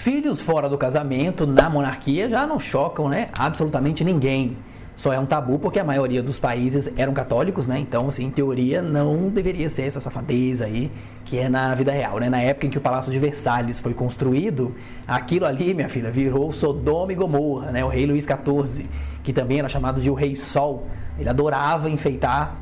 Filhos fora do casamento na monarquia já não chocam, né, absolutamente ninguém. Só é um tabu porque a maioria dos países eram católicos, né? Então, assim, em teoria, não deveria ser essa safadeza aí que é na vida real, né? Na época em que o Palácio de Versalhes foi construído, aquilo ali, minha filha, virou Sodoma e Gomorra, né? O rei Luís XIV, que também era chamado de o Rei Sol, ele adorava enfeitar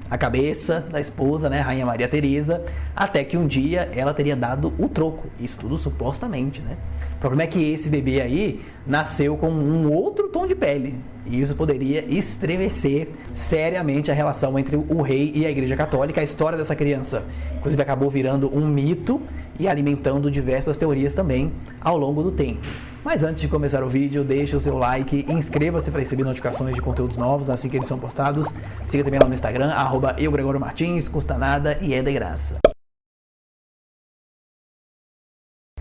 a cabeça da esposa, né, Rainha Maria Teresa, até que um dia ela teria dado o troco. Isso tudo supostamente, né? O problema é que esse bebê aí nasceu com um outro tom de pele. E isso poderia estremecer seriamente a relação entre o rei e a Igreja Católica. A história dessa criança, inclusive, acabou virando um mito e alimentando diversas teorias também ao longo do tempo. Mas antes de começar o vídeo, deixe o seu like, inscreva-se para receber notificações de conteúdos novos assim que eles são postados. Siga também lá no Instagram, @eugregoriomartins, custa nada e é de graça.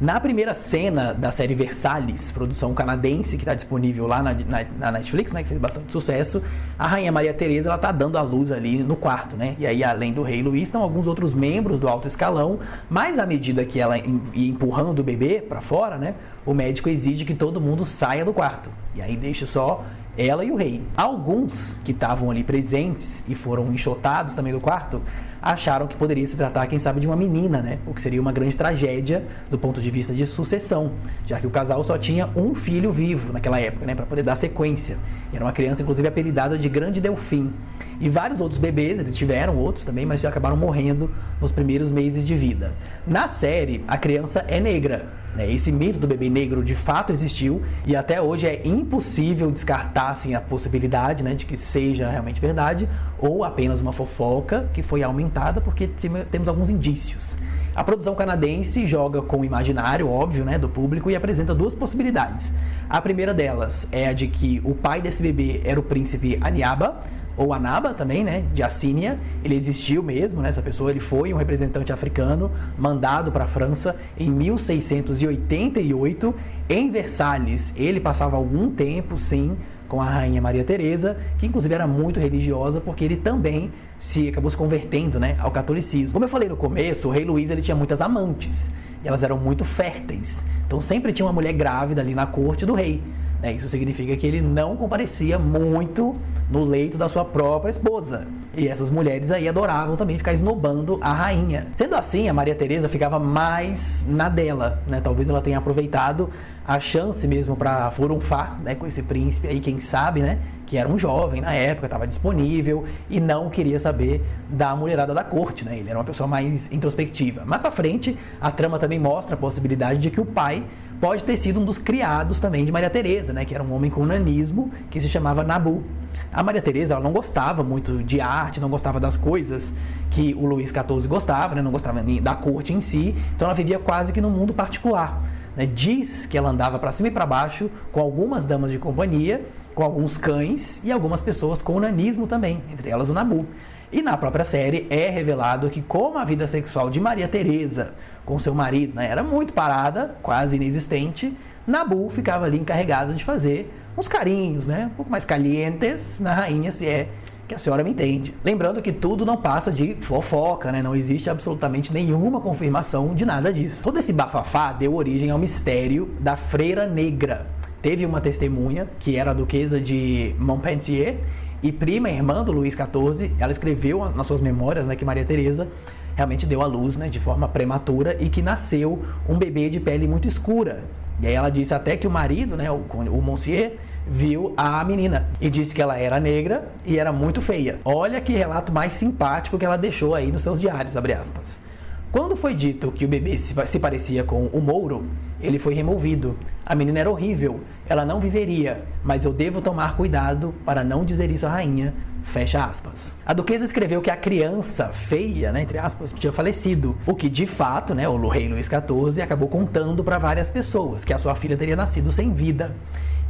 Na primeira cena da série Versalhes, produção canadense que está disponível lá na Netflix, né, que fez bastante sucesso, a Rainha Maria Teresa ela está dando à luz ali no quarto, né? E aí, além do rei Luís, estão alguns outros membros do alto escalão, mas à medida que ela ia empurrando o bebê para fora, né, o médico exige que todo mundo saia do quarto. E aí deixa só ela e o rei. Alguns que estavam ali presentes e foram enxotados também do quarto, acharam que poderia se tratar, quem sabe, de uma menina, né? O que seria uma grande tragédia do ponto de vista de sucessão, já que o casal só tinha um filho vivo naquela época, né? Para poder dar sequência. E era uma criança, inclusive, apelidada de Grande Delfim. E vários outros bebês, eles tiveram outros também, mas já acabaram morrendo nos primeiros meses de vida. Na série, a criança é negra, né? Esse mito do bebê negro de fato existiu e até hoje é impossível descartar assim, a possibilidade, né, de que seja realmente verdade ou apenas uma fofoca que foi aumentada porque temos alguns indícios. A produção canadense joga com o imaginário, óbvio, né, do público e apresenta duas possibilidades. A primeira delas é a de que o pai desse bebê era o príncipe Aniaba, ou Anaba também, né, de Assínia. Ele existiu mesmo, né, essa pessoa, ele foi um representante africano mandado para a França em 1688. Em Versalhes, ele passava algum tempo, sim, com a Rainha Maria Teresa, que inclusive era muito religiosa, porque ele também acabou se convertendo, né, ao catolicismo. Como eu falei no começo, o rei Luís ele tinha muitas amantes, e elas eram muito férteis. Então sempre tinha uma mulher grávida ali na corte do rei. Isso significa que ele não comparecia muito no leito da sua própria esposa. E essas mulheres aí adoravam também ficar esnobando a rainha. Sendo assim, a Maria Teresa ficava mais na dela, né? Talvez ela tenha aproveitado a chance mesmo para furunfar, né, com esse príncipe aí, quem sabe, né, que era um jovem na época, estava disponível e não queria saber da mulherada da corte, né? Ele era uma pessoa mais introspectiva. Mais para frente, a trama também mostra a possibilidade de que o pai pode ter sido um dos criados também de Maria Teresa, né, que era um homem com nanismo que se chamava Nabu. A Maria Teresa ela não gostava muito de arte, não gostava das coisas que o Luís XIV gostava, né, não gostava nem da corte em si, então ela vivia quase que no mundo particular. Né? Diz que ela andava para cima e para baixo com algumas damas de companhia, com alguns cães e algumas pessoas com nanismo também, entre elas o Nabu. E na própria série é revelado que como a vida sexual de Maria Teresa com seu marido, né, era muito parada, quase inexistente, Nabu ficava ali encarregado de fazer uns carinhos, né, um pouco mais calientes na rainha, se é que a senhora me entende. Lembrando que tudo não passa de fofoca, né? Não existe absolutamente nenhuma confirmação de nada disso. Todo esse bafafá deu origem ao mistério da Freira Negra. Teve uma testemunha, que era a duquesa de Montpensier, e prima e irmã do Luís XIV, ela escreveu nas suas memórias, né, que Maria Teresa realmente deu à luz, né, de forma prematura e que nasceu um bebê de pele muito escura. E aí ela disse até que o marido, né, o Monsieur, viu a menina e disse que ela era negra e era muito feia. Olha que relato mais simpático que ela deixou aí nos seus diários, abre aspas. Quando foi dito que o bebê se parecia com o Mouro, ele foi removido. A menina era horrível, ela não viveria, mas eu devo tomar cuidado para não dizer isso à rainha. Fecha aspas. A duquesa escreveu que a criança feia, né, entre aspas, tinha falecido, o que de fato, né, o rei Luís XIV acabou contando para várias pessoas que a sua filha teria nascido sem vida.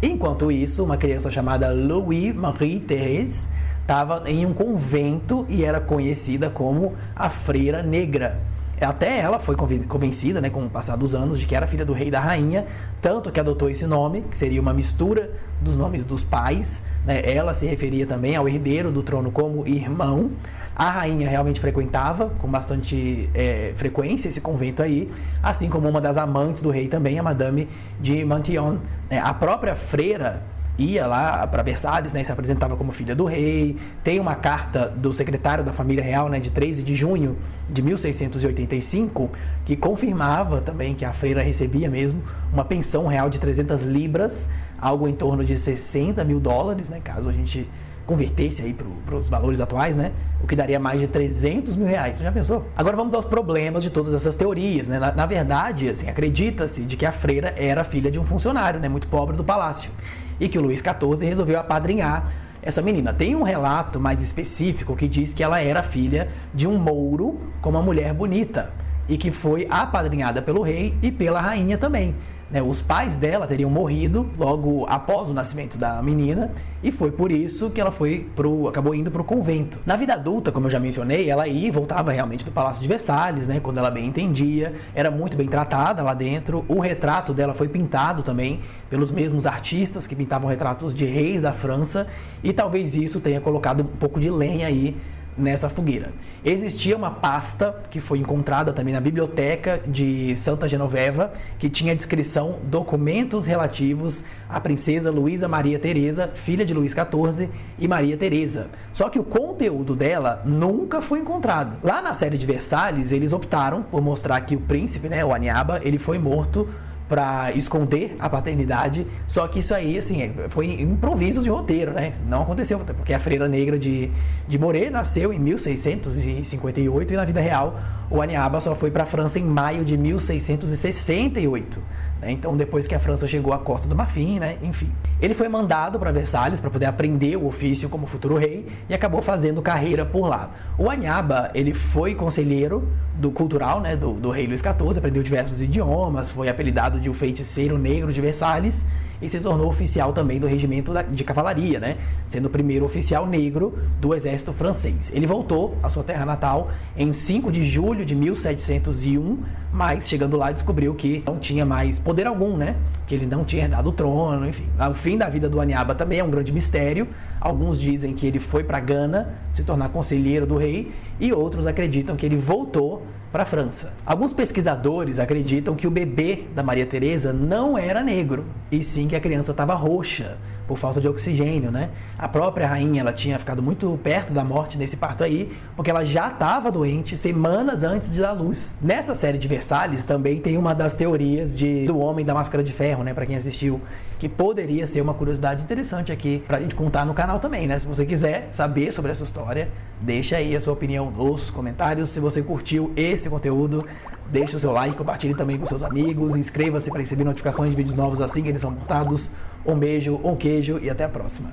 Enquanto isso, uma criança chamada Louis Marie Thérèse estava em um convento e era conhecida como a Freira Negra. Até ela foi convencida, né, com o passar dos anos, de que era filha do rei e da rainha, tanto que adotou esse nome, que seria uma mistura dos nomes dos pais, né? Ela se referia também ao herdeiro do trono como irmão. A rainha realmente frequentava com bastante frequência esse convento aí, assim como uma das amantes do rei também, a Madame de Maintenon. A própria freira ia lá para Versalhes, né, e se apresentava como filha do rei. Tem uma carta do secretário da família real, né, de 13 de junho de 1685, que confirmava também que a freira recebia mesmo uma pensão real de 300 libras, algo em torno de 60 mil dólares, né, caso a gente convertesse aí para os valores atuais, né, o que daria mais de 300 mil reais. Você já pensou? Agora vamos aos problemas de todas essas teorias, né? Na verdade, assim, acredita-se de que a freira era filha de um funcionário, né, muito pobre do palácio, e que o Luís XIV resolveu apadrinhar essa menina. Tem um relato mais específico que diz que ela era filha de um mouro com uma mulher bonita e que foi apadrinhada pelo rei e pela rainha também. Os pais dela teriam morrido logo após o nascimento da menina e foi por isso que ela acabou indo para o convento. Na vida adulta, como eu já mencionei, ela ia e voltava realmente do Palácio de Versalhes, né, quando ela bem entendia, era muito bem tratada lá dentro. O retrato dela foi pintado também pelos mesmos artistas que pintavam retratos de reis da França e talvez isso tenha colocado um pouco de lenha aí nessa fogueira. Existia uma pasta que foi encontrada também na biblioteca de Santa Genoveva, que tinha a descrição documentos relativos à princesa Luísa Maria Teresa, filha de Luís XIV e Maria Teresa. Só que o conteúdo dela nunca foi encontrado. Lá na série de Versalhes, eles optaram por mostrar que o príncipe, né, o Aniaba, ele foi morto para esconder a paternidade, só que isso aí, assim, foi improviso de roteiro, né? Não aconteceu, porque a freira negra de Moret nasceu em 1658 e na vida real o Aniaba só foi para a França em maio de 1668. Então, depois que a França chegou à Costa do Marfim, né? Enfim. Ele foi mandado para Versalhes para poder aprender o ofício como futuro rei e acabou fazendo carreira por lá. O Aniaba, ele foi conselheiro cultural, né, do rei Luís XIV, aprendeu diversos idiomas, foi apelidado de o feiticeiro negro de Versalhes e se tornou oficial também do regimento de cavalaria, né, sendo o primeiro oficial negro do exército francês. Ele voltou à sua terra natal em 5 de julho de 1701, mas chegando lá descobriu que não tinha mais poder algum, né, que ele não tinha herdado o trono, enfim. O fim da vida do Aniaba também é um grande mistério. Alguns dizem que ele foi para Gana se tornar conselheiro do rei e outros acreditam que ele voltou para a França. Alguns pesquisadores acreditam que o bebê da Maria Teresa não era negro, e sim que a criança estava roxa, por falta de oxigênio, né? A própria rainha, ela tinha ficado muito perto da morte nesse parto aí, porque ela já estava doente semanas antes de dar luz. Nessa série de Versalhes também tem uma das teorias do Homem da Máscara de Ferro, né? Para quem assistiu, que poderia ser uma curiosidade interessante aqui pra gente contar no canal também, né? Se você quiser saber sobre essa história, deixa aí a sua opinião nos comentários. Se você curtiu esse conteúdo, deixa o seu like, compartilhe também com seus amigos, inscreva-se para receber notificações de vídeos novos assim que eles são postados. Um beijo, um queijo e até a próxima.